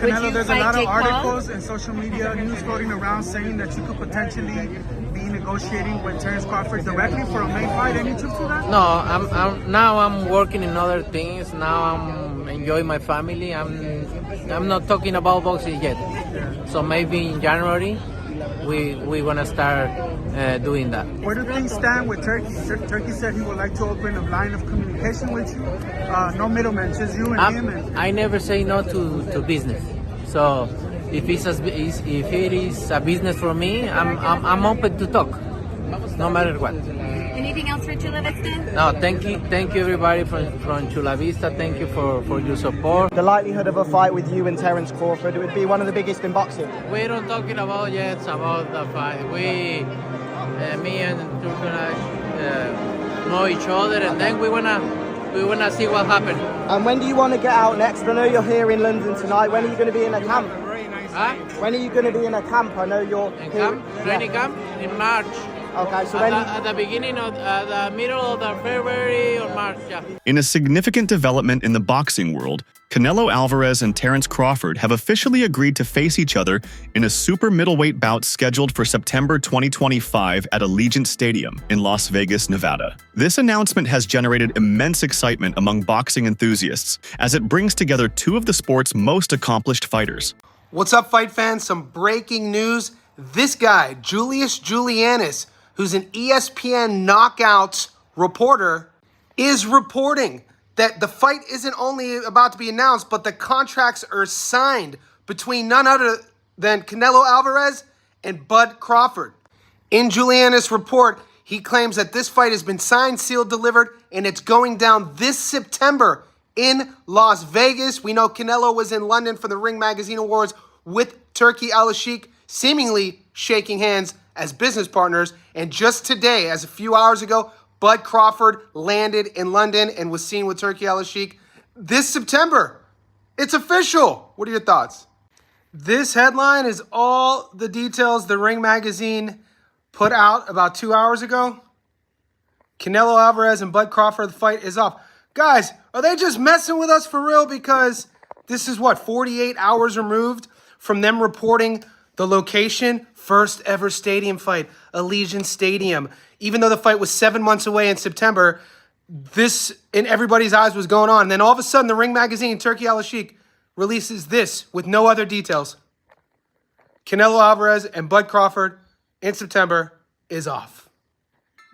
Canelo, there's a lot of articles and social media news floating around saying that you could potentially be negotiating with Terence Crawford directly for a main fight. Any truth to that? No, now I'm working in other things. Now I'm enjoying my family. I'm not talking about boxing yet. So maybe in January we wanna start doing that. Where do things stand with Turkey? Turkey said he would like to open a line of communication with you. No middlemen, just you and him. I never say no to business. So if it is a business for me, I'm open to talk, no matter what. Anything else for Chula Vista? No, thank you everybody from Chula Vista. Thank you for your support. The likelihood of a fight with you and Terence Crawford, it would be one of the biggest in boxing. We don't talking about yet about the fight. Me and Turkana know each other, and then we wanna see what happens. And when do you want to get out next? I know you're here in London tonight. When are you going to be in a camp? Huh? When are you going to be in a camp? I know you're in here. Camp, training camp in March. Okay, so at the beginning of the middle of the February or March, yeah. In a significant development in the boxing world, Canelo Alvarez and Terence Crawford have officially agreed to face each other in a super middleweight bout scheduled for September 2025 at Allegiant Stadium in Las Vegas, Nevada. This announcement has generated immense excitement among boxing enthusiasts as it brings together two of the sport's most accomplished fighters. What's up, fight fans? Some breaking news. This guy, Julius Julianis, who's an ESPN Knockouts reporter, is reporting that the fight isn't only about to be announced, but the contracts are signed between none other than Canelo Alvarez and Bud Crawford. In Julianis' report, he claims that this fight has been signed, sealed, delivered, and it's going down this September in Las Vegas. We know Canelo was in London for the Ring Magazine Awards with Turki Al-Sheikh, seemingly shaking hands as business partners. And just today, as a few hours ago, Bud Crawford landed in London and was seen with Turki Al-Sheikh this September. It's official. What are your thoughts? This headline is all the details the Ring Magazine put out about 2 hours ago. Canelo Alvarez and Bud Crawford, the fight is off. Guys, are they just messing with us for real? Because this is 48 hours removed from them reporting the location. First ever stadium fight, Allegiant Stadium. Even though the fight was 7 months away in September, this in everybody's eyes was going on. And then all of a sudden, the Ring Magazine, Turki Al-Sheikh, releases this with no other details. Canelo Alvarez and Bud Crawford in September is off.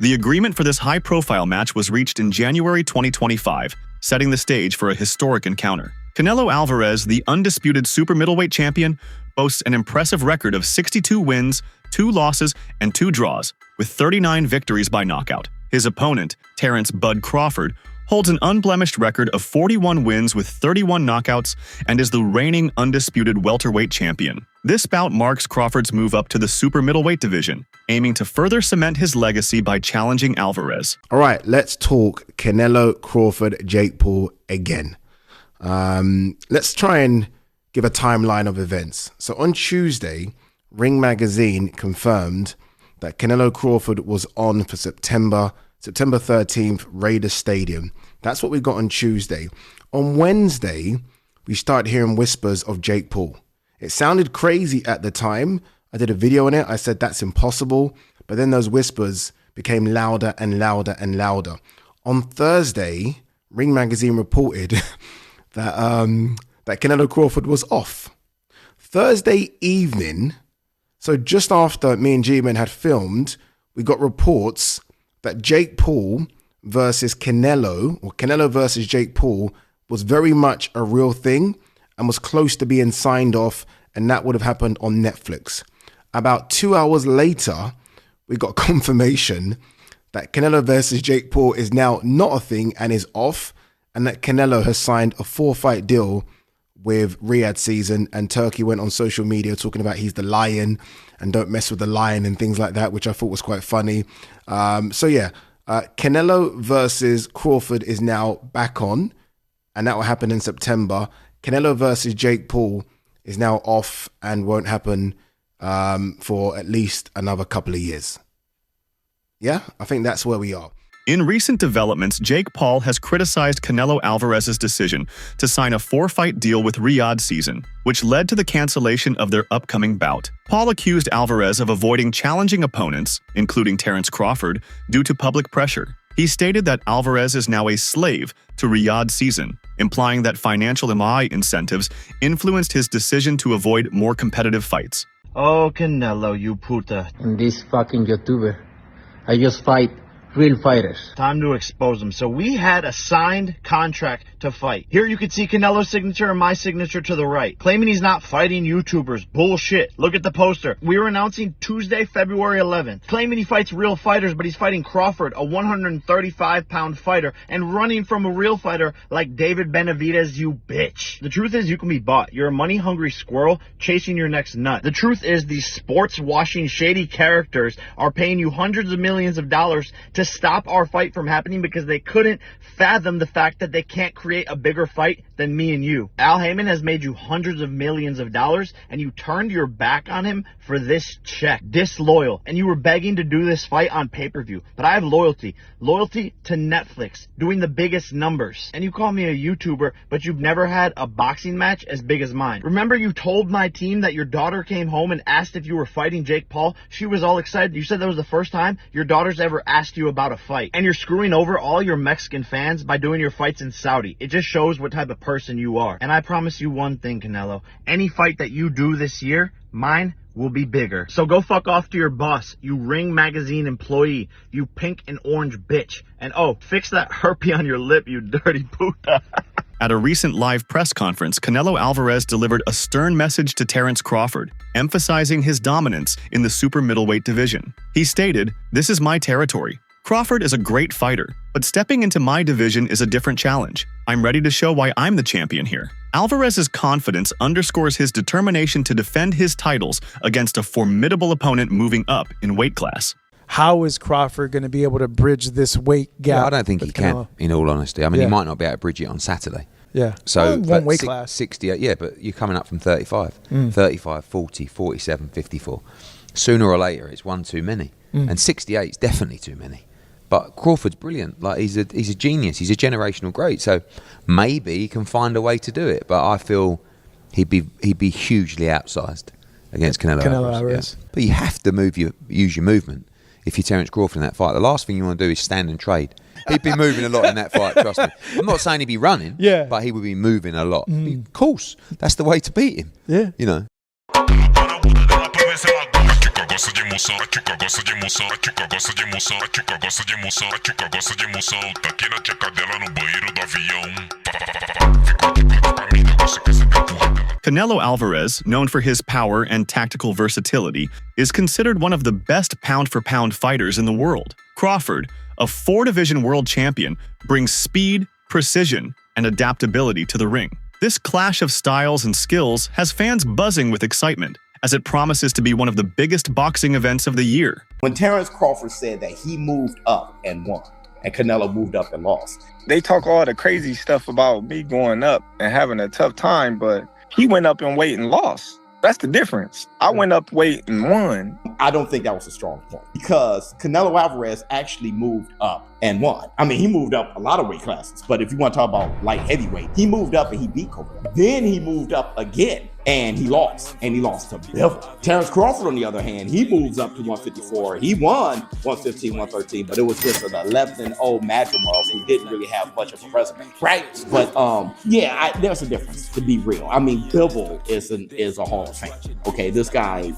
The agreement for this high-profile match was reached in January 2025, setting the stage for a historic encounter. Canelo Alvarez, the undisputed super middleweight champion, boasts an impressive record of 62 wins, 2 losses, and 2 draws, with 39 victories by knockout. His opponent, Terence "Bud" Crawford, holds an unblemished record of 41 wins with 31 knockouts and is the reigning undisputed welterweight champion. This bout marks Crawford's move up to the super middleweight division, aiming to further cement his legacy by challenging Alvarez. All right, let's talk Canelo, Crawford, Jake Paul again. Let's try and give a timeline of events. So on Tuesday, Ring Magazine confirmed that Canelo Crawford was on for September 13th, Raiders Stadium. That's what we got on Tuesday. On Wednesday, we started hearing whispers of Jake Paul. It sounded crazy at the time. I did a video on it. I said that's impossible. But then those whispers became louder and louder and louder. On Thursday, Ring Magazine reported that Canelo Crawford was off. Thursday evening, so just after me and G-Man had filmed, we got reports that Jake Paul versus Canelo, or Canelo versus Jake Paul, was very much a real thing and was close to being signed off, and that would have happened on Netflix. About 2 hours later, we got confirmation that Canelo versus Jake Paul is now not a thing and is off, and that Canelo has signed a 4-fight deal with Riyadh Season, and Turkey went on social media talking about he's the lion and don't mess with the lion and things like that, which I thought was quite funny. Canelo versus Crawford is now back on, and that will happen in September. Canelo versus Jake Paul is now off and won't happen for at least another couple of years. Yeah, I think that's where we are. In recent developments, Jake Paul has criticized Canelo Alvarez's decision to sign a 4-fight deal with Riyadh Season, which led to the cancellation of their upcoming bout. Paul accused Alvarez of avoiding challenging opponents, including Terence Crawford, due to public pressure. He stated that Alvarez is now a slave to Riyadh Season, implying that financial incentives influenced his decision to avoid more competitive fights. Oh, Canelo, you puta. And this fucking YouTuber, I just fight real fighters. Time to expose them. So we had a signed contract to fight. Here you can see Canelo's signature and my signature to the right. Claiming he's not fighting YouTubers. Bullshit. Look at the poster. We were announcing Tuesday, February 11th. Claiming he fights real fighters, but he's fighting Crawford, a 135-pound fighter, and running from a real fighter like David Benavidez, you bitch. The truth is you can be bought. You're a money-hungry squirrel chasing your next nut. The truth is these sports-washing shady characters are paying you hundreds of millions of dollars to stop our fight from happening because they couldn't fathom the fact that they can't create a bigger fight than me and you. Al Heyman has made you hundreds of millions of dollars and you turned your back on him for this check. Disloyal. And you were begging to do this fight on pay-per-view. But I have loyalty. Loyalty to Netflix, doing the biggest numbers. And you call me a YouTuber, but you've never had a boxing match as big as mine. Remember you told my team that your daughter came home and asked if you were fighting Jake Paul? She was all excited. You said that was the first time your daughter's ever asked you about a fight. And you're screwing over all your Mexican fans by doing your fights in Saudi. It just shows what type of person you are. And I promise you one thing, Canelo. Any fight that you do this year, mine will be bigger. So go fuck off to your boss, you Ring Magazine employee, you pink and orange bitch. And oh, fix that herpes on your lip, you dirty puta. At a recent live press conference, Canelo Alvarez delivered a stern message to Terence Crawford, emphasizing his dominance in the super middleweight division. He stated, "This is my territory. Crawford is a great fighter, but stepping into my division is a different challenge. I'm ready to show why I'm the champion here." Alvarez's confidence underscores his determination to defend his titles against a formidable opponent moving up in weight class. How is Crawford going to be able to bridge this weight gap? Yeah, I don't think he can, in all honesty. I mean, he might not be able to bridge it on Saturday. Yeah. So, one weight class. 68, yeah, but you're coming up from 35. 35, 40, 47, 54. Sooner or later, it's one too many. And 68 is definitely too many. But Crawford's brilliant. Like he's a genius. He's a generational great. So maybe he can find a way to do it. But I feel he'd be hugely outsized against Canelo Alvarez. Yeah. But you have to use your movement if you're Terence Crawford in that fight. The last thing you want to do is stand and trade. He'd be moving a lot in that fight, trust me. I'm not saying he'd be running, but he would be moving a lot. Of course, that's the way to beat him. Yeah. You know. Canelo Alvarez, known for his power and tactical versatility, is considered one of the best pound-for-pound fighters in the world. Crawford, a 4-division world champion, brings speed, precision, and adaptability to the ring. This clash of styles and skills has fans buzzing with excitement, as it promises to be one of the biggest boxing events of the year. When Terence Crawford said that he moved up and won, and Canelo moved up and lost. They talk all the crazy stuff about me going up and having a tough time, but he went up in weight and lost. That's the difference. I went up weight and won. I don't think that was a strong point because Canelo Alvarez actually moved up and won. I mean, he moved up a lot of weight classes, but if you want to talk about light heavyweight, he moved up and he beat Kovalev. Then he moved up again and he lost to Bivol. Terence Crawford, on the other hand, he moves up to 154. He won 115, 113, but it was just an 11-0 Madrimov who didn't really have much of a resume, right? But there's a difference, to be real. I mean, Bivol is a Hall of Fame. Okay, this guy,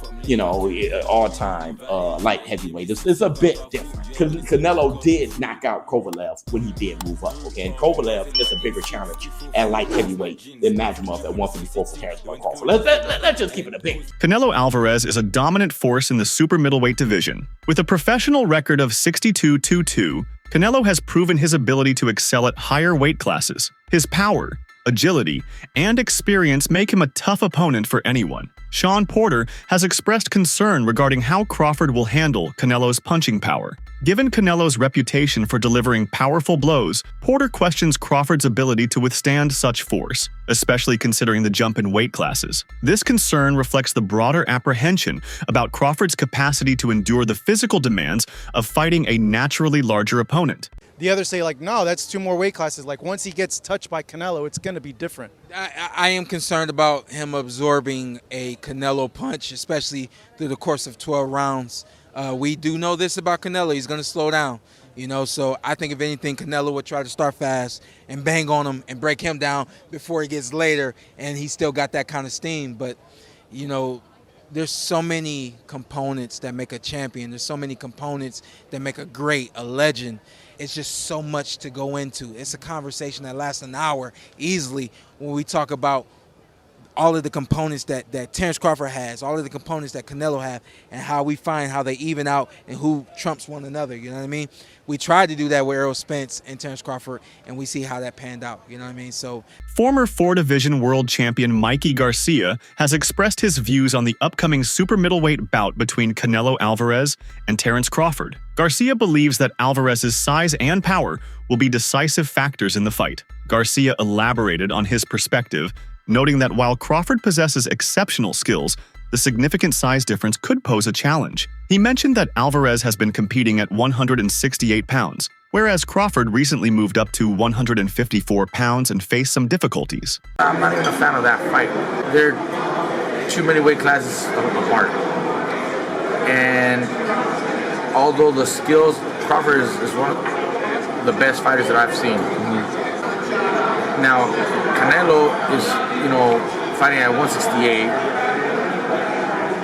all-time light heavyweight. It's a bit different. Canelo did knock out Kovalev when he did move up. Okay, and Kovalev is a bigger challenge at light heavyweight than Madrimov at 154 for Terence Crawford. Let's just keep it a big. Canelo Alvarez is a dominant force in the super middleweight division. With a professional record of 62-2-2, Canelo has proven his ability to excel at higher weight classes. His power, agility, and experience make him a tough opponent for anyone. Sean Porter has expressed concern regarding how Crawford will handle Canelo's punching power. Given Canelo's reputation for delivering powerful blows, Porter questions Crawford's ability to withstand such force, especially considering the jump in weight classes. This concern reflects the broader apprehension about Crawford's capacity to endure the physical demands of fighting a naturally larger opponent. The others say, like, no, that's 2 more weight classes. Like, once he gets touched by Canelo, it's going to be different. I am concerned about him absorbing a Canelo punch, especially through the course of 12 rounds. We do know this about Canelo. He's going to slow down, so I think if anything, Canelo would try to start fast and bang on him and break him down before he gets later, and he's still got that kind of steam. But, there's so many components that make a champion. There's so many components that make a great, a legend. It's just so much to go into. It's a conversation that lasts an hour easily when we talk about all of the components that Terence Crawford has, all of the components that Canelo have, and how we find how they even out and who trumps one another, you know what I mean? We tried to do that with Errol Spence and Terence Crawford, and we see how that panned out, you know what I mean? So, former 4-division world champion Mikey Garcia has expressed his views on the upcoming super middleweight bout between Canelo Alvarez and Terence Crawford. Garcia believes that Alvarez's size and power will be decisive factors in the fight. Garcia elaborated on his perspective, noting that while Crawford possesses exceptional skills, the significant size difference could pose a challenge. He mentioned that Alvarez has been competing at 168 pounds, whereas Crawford recently moved up to 154 pounds and faced some difficulties. I'm not even a fan of that fight. They're too many weight classes apart. And although the skills, Crawford is one of the best fighters that I've seen. Now, Canelo is, fighting at 168.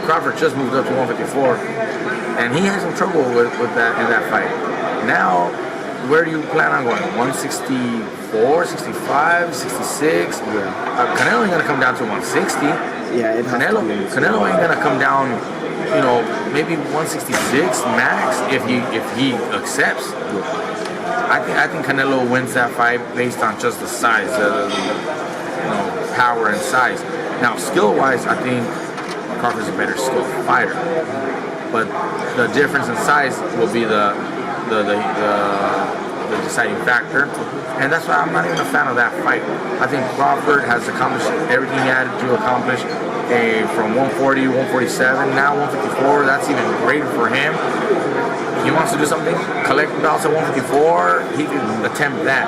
Crawford just moved up to 154, and he had some trouble with that in that fight. Now, where do you plan on going? 164, 65, 66? Canelo ain't gonna come down to 160. Yeah, Canelo ain't gonna come down, maybe 166 max if he accepts. I think Canelo wins that fight based on just the size, power and size. Now, skill-wise, I think Crawford's a better skilled fighter, but the difference in size will be the deciding factor, and that's why I'm not even a fan of that fight. I think Crawford has accomplished everything he had to accomplish from 140, 147, now 154. That's even greater for him. He wants to do something, collect belts at 154, he can attempt that.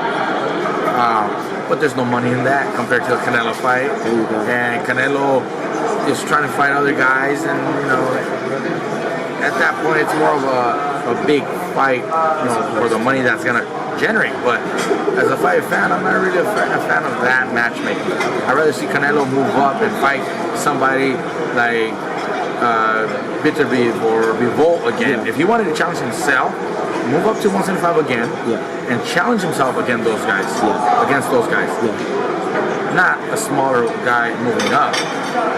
But there's no money in that compared to a Canelo fight. And Canelo is trying to fight other guys, and at that point it's more of a big fight, for the money that's gonna generate. But as a fight fan, I'm not really a fan of that matchmaking. I'd rather see Canelo move up and fight somebody like Bitterbeef or Revolt again. If he wanted to challenge himself, move up to 175 again, and challenge himself against those guys. Not a smaller guy moving up.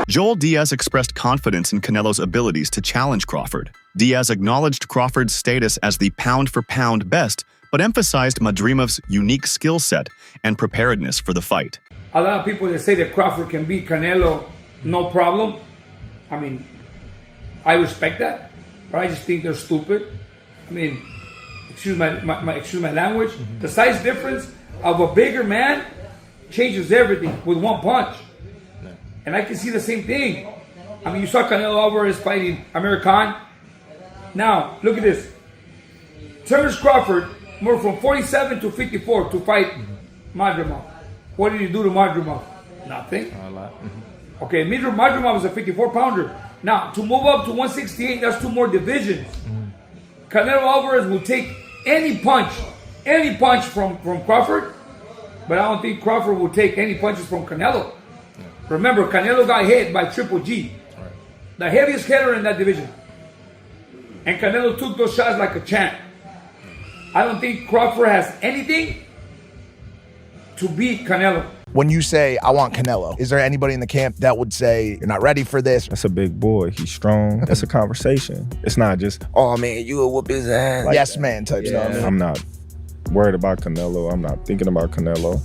Joel Diaz expressed confidence in Canelo's abilities to challenge Crawford. Diaz acknowledged Crawford's status as the pound-for-pound best, but emphasized Madrimov's unique skill set and preparedness for the fight. A lot of people that say that Crawford can beat Canelo, no problem. I mean, I respect that, but I just think they're stupid. I mean, excuse my language. Mm-hmm. The size difference of a bigger man changes everything with one punch. Yeah. And I can see the same thing. I mean, you saw Canelo Alvarez fighting Amir Khan. Now, look at this. Terence Crawford moved from 47 to 54 to fight Madrimov. What did he do to Madrimov? Nothing. A lot. Mm-hmm. Okay, Madrimov was a 54-pounder. Now, to move up to 168, that's 2 more divisions. Mm-hmm. Canelo Alvarez will take any punch from Crawford, but I don't think Crawford will take any punches from Canelo. Yeah. Remember, Canelo got hit by Triple G, right, the heaviest hitter in that division. And Canelo took those shots like a champ. I don't think Crawford has anything to beat Canelo. When you say, I want Canelo, is there anybody in the camp that would say, you're not ready for this? That's a big boy. He's strong. That's a conversation. It's not just, oh man, you will whoop his ass. Like yes, man type stuff. I'm not worried about Canelo. I'm not thinking about Canelo.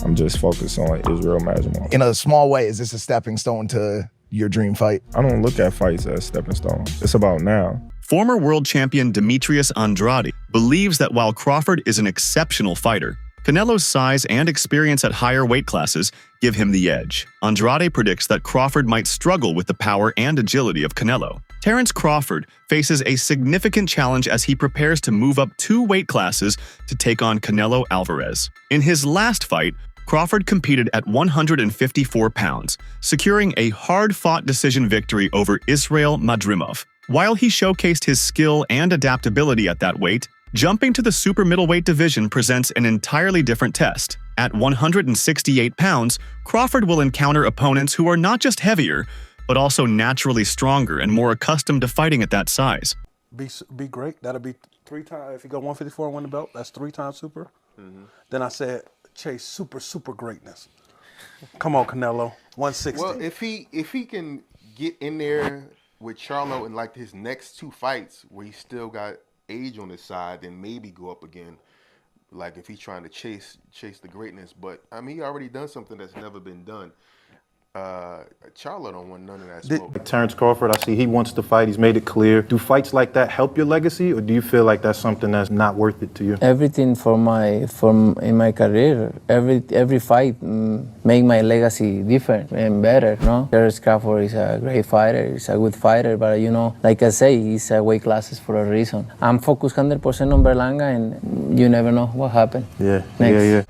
I'm just focused on Israel Madrimov. In a small way, is this a stepping stone to your dream fight? I don't look at fights as stepping stones. It's about now. Former world champion Demetrius Andrade believes that while Crawford is an exceptional fighter, Canelo's size and experience at higher weight classes give him the edge. Andrade predicts that Crawford might struggle with the power and agility of Canelo. Terence Crawford faces a significant challenge as he prepares to move up 2 weight classes to take on Canelo Alvarez. In his last fight, Crawford competed at 154 pounds, securing a hard-fought decision victory over Israil Madrimov. While he showcased his skill and adaptability at that weight, jumping to the super middleweight division presents an entirely different test. At 168 pounds, Crawford will encounter opponents who are not just heavier, but also naturally stronger and more accustomed to fighting at that size. Be great. That'll be 3 times. If you go 154 and win the belt, that's 3 times super. Then I said, chase super greatness. Come on, Canelo. 160. Well, if he can get in there with Charlo in like his next 2 fights where he still got age on his side, then maybe go up again. Like if he's trying to chase the greatness. But I mean, he already done something that's never been done. Charlo don't want none of that smoke. Terence Crawford, I see he wants to fight. He's made it clear. Do fights like that help your legacy, or do you feel like that's something that's not worth it to you? Everything in my career, every fight make my legacy different and better. No, Terence Crawford is a great fighter. He's a good fighter, but like I say, he's a weight classes for a reason. I'm focused 100% on Berlanga, and you never know what happened. Yeah.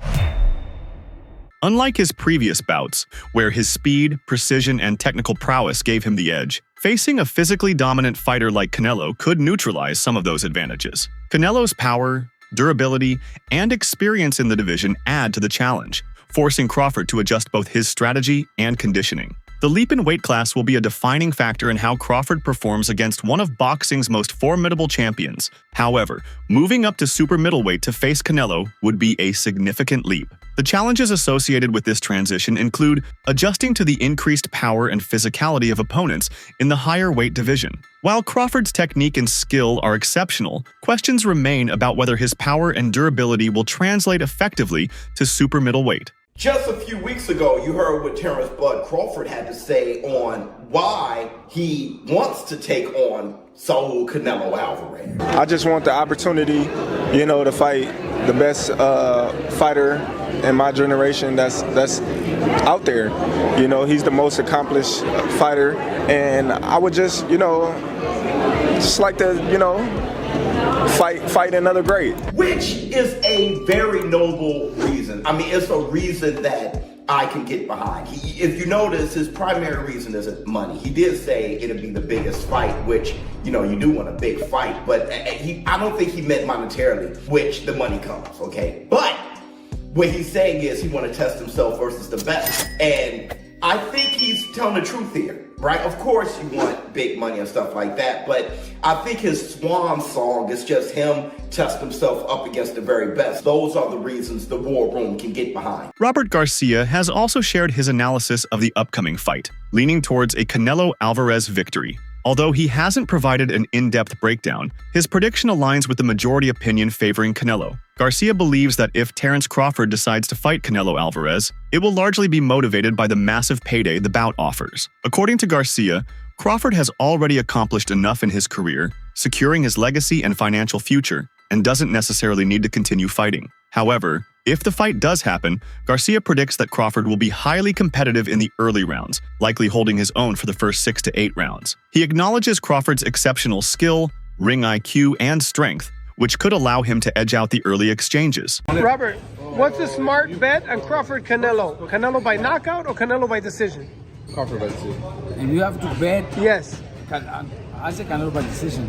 Unlike his previous bouts, where his speed, precision, and technical prowess gave him the edge, facing a physically dominant fighter like Canelo could neutralize some of those advantages. Canelo's power, durability, and experience in the division add to the challenge, forcing Crawford to adjust both his strategy and conditioning. The leap in weight class will be a defining factor in how Crawford performs against one of boxing's most formidable champions. However, moving up to super middleweight to face Canelo would be a significant leap. The challenges associated with this transition include adjusting to the increased power and physicality of opponents in the higher weight division. While Crawford's technique and skill are exceptional, questions remain about whether his power and durability will translate effectively to super middleweight. Just a few weeks ago, you heard what Terence Bud Crawford had to say on why he wants to take on Saul Canelo Alvarez. I just want the opportunity, to fight the best fighter in my generation that's out there. He's the most accomplished fighter, and I would just like to, fight another great. Which is a very noble reason. I mean, it's a reason that I can get behind. If you notice, his primary reason isn't money. He did say it'd be the biggest fight, which, you do want a big fight, but I don't think he meant monetarily, which the money comes, okay? But what he's saying is he want to test himself versus the best. And I think he's telling the truth here. Right? Of course you want big money and stuff like that, but I think his swan song is just him test himself up against the very best. Those are the reasons the war room can get behind. Robert Garcia has also shared his analysis of the upcoming fight, leaning towards a Canelo Alvarez victory. Although he hasn't provided an in-depth breakdown, his prediction aligns with the majority opinion favoring Canelo. Garcia believes that if Terence Crawford decides to fight Canelo Alvarez, it will largely be motivated by the massive payday the bout offers. According to Garcia, Crawford has already accomplished enough in his career, securing his legacy and financial future, and doesn't necessarily need to continue fighting. However, if the fight does happen, Garcia predicts that Crawford will be highly competitive in the early rounds, likely holding his own for the first 6 to 8 rounds. He acknowledges Crawford's exceptional skill, ring IQ, and strength, which could allow him to edge out the early exchanges. Robert, what's a smart bet on Crawford Canelo? Canelo by knockout or Canelo by decision? Crawford by decision. If you have to bet, yes. I say Canelo by decision.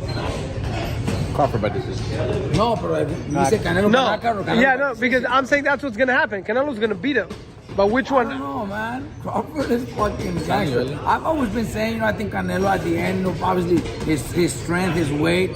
Crawford by decision. No, but you say Canelo by knockout or Canelo? Yeah, no, because I'm saying that's what's gonna happen. Canelo's gonna beat him. But which one? I don't know, man. Crawford is fucking gangster. I've always been saying, I think Canelo at the end, obviously his strength, his weight,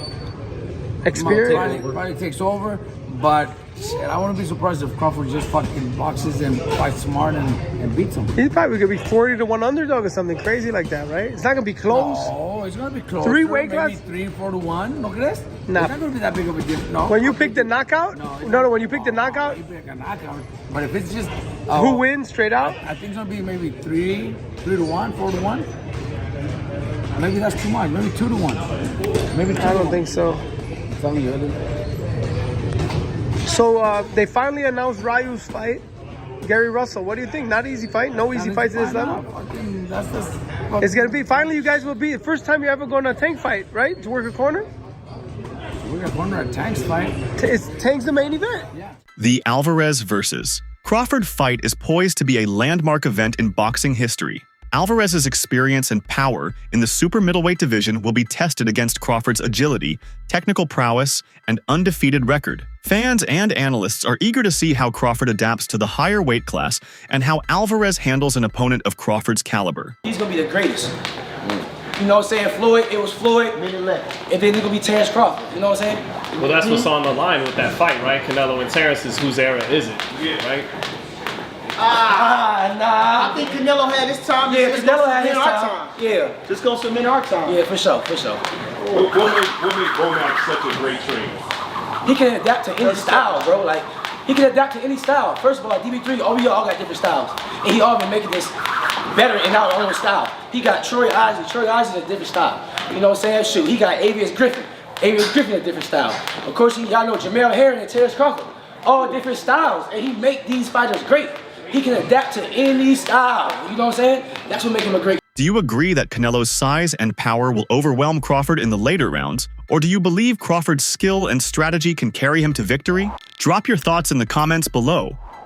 experience probably takes over. But shit, I wouldn't be surprised if Crawford just fucking boxes and fights smart and beats him. He's probably gonna be 40-1 underdog or something crazy like that, right? It's not gonna be close. No, it's gonna be close. 3 weight class? Maybe 3-4-1. No crees? Nah. It's not gonna be that big of a difference. No. When you pick the knockout? No. When you pick the knockout? You pick a knockout. But if it's just who wins straight out? I think it's gonna be maybe 3-1, 4-1. Maybe that's too much. Maybe 2-1. Maybe 2-1. I don't think so. Tell me, So they finally announced Ryu's fight. Gary Russell, what do you think? Not easy fight? No easy fights at this level? It's going to be, finally you guys will be, the first time you're ever going to a Tank fight, right? To work a corner? We're a corner at Tank's fight. Is Tank's the main event? Yeah. The Alvarez versus Crawford fight is poised to be a landmark event in boxing history. Alvarez's experience and power in the super middleweight division will be tested against Crawford's agility, technical prowess, and undefeated record. Fans and analysts are eager to see how Crawford adapts to the higher weight class and how Alvarez handles an opponent of Crawford's caliber. He's going to be the greatest. You know what I'm saying? Floyd, it was Floyd, and then it's going to be Terence Crawford. You know what I'm saying? Well, that's what's on the line with that fight, right? Canelo and Terence is whose era is it? Right? Nah. I think Canelo had his time. Yeah, Canelo had his time. Yeah. Just go submit our time. Yeah, for sure, for sure. What made Bomac such a great trainer? He can adapt to any style, bro. Like, he can adapt to any style. First of all, like DB3, we all got different styles. And he all been making this better in our own style. He got Troy Isley. Troy Isley is a different style. You know what I'm saying? Shoot, he got Avius Griffin. Avius Griffin is a different style. Of course, y'all know Jamel Herring and Terence Crawford. All different styles. And he make these fighters great. He can adapt to any style. You know what I'm saying? That's what makes him a great. Do you agree that Canelo's size and power will overwhelm Crawford in the later rounds? Or do you believe Crawford's skill and strategy can carry him to victory? Drop your thoughts in the comments below.